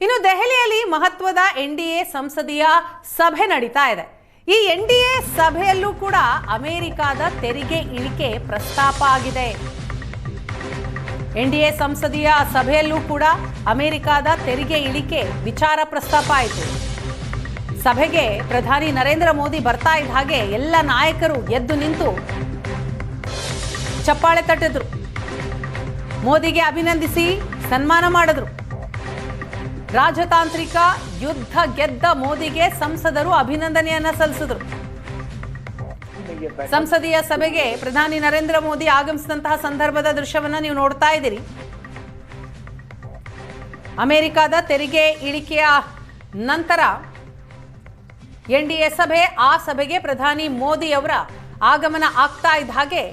ಇನ್ನು ದೆಹಲಿಯಲ್ಲಿ ಮಹತ್ವದ ಎನ್ಡಿಎ ಸಂಸದೀಯ ಸಭೆ ನಡೀತಾ ಇದೆ. ಈ ಎನ್ಡಿಎ ಸಭೆಯಲ್ಲೂ ಕೂಡ ಅಮೆರಿಕದ ತೆರಿಗೆ ಇಳಿಕೆ ಪ್ರಸ್ತಾಪ ಆಗಿದೆ. ಎನ್ಡಿಎ ಸಂಸದೀಯ ಸಭೆಯಲ್ಲೂ ಕೂಡ ಅಮೆರಿಕದ ತೆರಿಗೆ ಇಳಿಕೆ ವಿಚಾರ ಪ್ರಸ್ತಾಪ ಆಯಿತು. ಸಭೆಗೆ ಪ್ರಧಾನಿ ನರೇಂದ್ರ ಮೋದಿ ಬರ್ತಾ ಇದ್ದ ಹಾಗೆ ಎಲ್ಲ ನಾಯಕರು ಎದ್ದು ನಿಂತು ಚಪ್ಪಾಳೆ ತಟ್ಟಿದ್ರು. ಮೋದಿಗೆ ಅಭಿನಂದಿಸಿ ಸನ್ಮಾನ ಮಾಡಿದ್ರು. ರಾಜತಾಂತ್ರಿಕ ಯುದ್ಧ ಗೆದ್ದ ಮೋದಿಗೆ ಸಂಸದರು ಅಭಿನಂದನೆಯನ್ನ ಸಲ್ಲಿಸಿದ್ರು. ಸಂಸದೀಯ ಸಭೆಗೆ ಪ್ರಧಾನಿ ನರೇಂದ್ರ ಮೋದಿ ಆಗಮಿಸಿದಂತಹ ಸಂದರ್ಭದ ದೃಶ್ಯವನ್ನ ನೀವು ನೋಡ್ತಾ ಇದ್ದೀರಿ. ಅಮೆರಿಕದ ತೆರಿಗೆ ಇಳಿಕೆಯ ನಂತರ ಎನ್ಡಿಎ ಸಭೆ, ಆ ಸಭೆಗೆ ಪ್ರಧಾನಿ ಮೋದಿ ಅವರ ಆಗಮನ ಆಗ್ತಾ ಇದ್ದ ಹಾಗೆ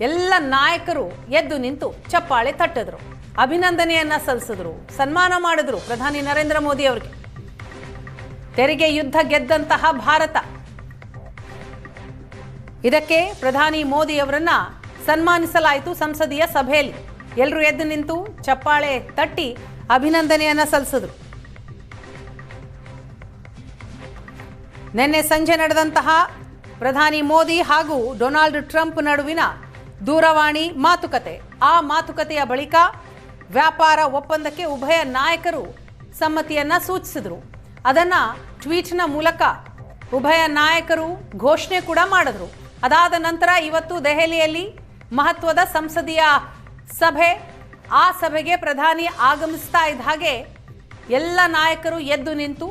ಎಲ್ಲ ನಾಯಕರು ಎದ್ದು ನಿಂತು ಚಪ್ಪಾಳೆ ತಟ್ಟಿದ್ರು, ಅಭಿನಂದನೆಯನ್ನ ಸಲ್ಲಿಸಿದ್ರು, ಸನ್ಮಾನ ಮಾಡಿದ್ರು ಪ್ರಧಾನಿ ನರೇಂದ್ರ ಮೋದಿ ಅವರಿಗೆ. ತೆರಿಗೆ ಯುದ್ಧ ಗೆದ್ದಂತಹ ಭಾರತ, ಇದಕ್ಕೆ ಪ್ರಧಾನಿ ಮೋದಿ ಅವರನ್ನ ಸನ್ಮಾನಿಸಲಾಯಿತು ಸಂಸದೀಯ ಸಭೆಯಲ್ಲಿ. ಎಲ್ಲರೂ ಎದ್ದು ನಿಂತು ಚಪ್ಪಾಳೆ ತಟ್ಟಿ ಅಭಿನಂದನೆಯನ್ನ ಸಲ್ಲಿಸಿದ್ರು. ನಿನ್ನೆ ಸಂಜೆ ನಡೆದಂತಹ ಪ್ರಧಾನಿ ಮೋದಿ ಹಾಗೂ ಡೊನಾಲ್ಡ್ ಟ್ರಂಪ್ ನಡುವಿನ ದೂರವಾಣಿ ಮಾತುಕತೆ, ಆ ಮಾತುಕತೆಯ ಬಳಿಕ ವ್ಯಾಪಾರ ಒಪ್ಪಂದಕ್ಕೆ ಉಭಯ ನಾಯಕರು ಸಮ್ಮತಿಯನ್ನ ಸೂಚಿಸಿದರು. ಅದನ್ನ ಟ್ವೀಟ್ನ ಮೂಲಕ ಉಭಯ ನಾಯಕರು ಘೋಷಣೆ ಕೂಡ ಮಾಡಿದ್ರು. ಅದಾದ ನಂತರ ಇವತ್ತು ದೆಹಲಿಯಲ್ಲಿ ಮಹತ್ವದ ಸಂಸದೀಯ ಸಭೆ, ಆ ಸಭೆಗೆ ಪ್ರಧಾನಿ ಆಗಮಿಸ್ತಾ ಇದ್ದ ಹಾಗೆ ಎಲ್ಲ ನಾಯಕರು ಎದ್ದು ನಿಂತು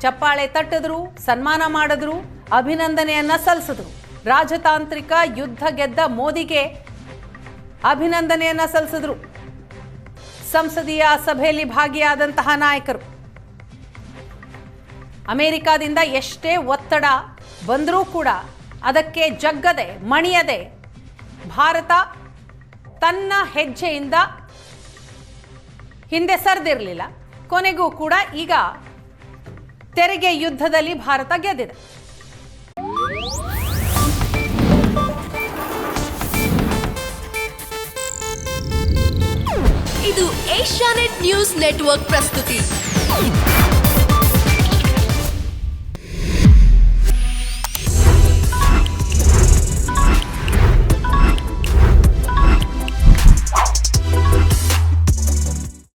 ಚಪ್ಪಾಳೆ ತಟ್ಟಿದ್ರು, ಸನ್ಮಾನ ಮಾಡಿದ್ರು, ಅಭಿನಂದನೆಯನ್ನ ಸಲ್ಲಿಸಿದ್ರು. ರಾಜತಾಂತ್ರಿಕ ಯುದ್ಧ ಗೆದ್ದ ಮೋದಿಗೆ ಅಭಿನಂದನೆಯನ್ನ ಸಲ್ಲಿಸಿದ್ರು ಸಂಸದೀಯ ಸಭೆಯಲ್ಲಿ ಭಾಗಿಯಾದಂತಹ ನಾಯಕರು. ಅಮೆರಿಕದಿಂದ ಎಷ್ಟೇ ಒತ್ತಡ ಬಂದರೂ ಕೂಡ ಅದಕ್ಕೆ ಜಗ್ಗದೆ ಮಣಿಯದೆ ಭಾರತ ತನ್ನ ಹೆಜ್ಜೆಯಿಂದ ಹಿಂದೆ ಸರಿದಿರಲಿಲ್ಲ. ಕೊನೆಗೂ ಕೂಡ ಈಗ ತೆರಿಗೆ ಯುದ್ಧದಲ್ಲಿ ಭಾರತ ಗೆದ್ದಿದೆ. ಇದು ಏಷ್ಯಾನೆಟ್ ನ್ಯೂಸ್ ನೆಟ್ವರ್ಕ್ ಪ್ರಸ್ತುತಿ.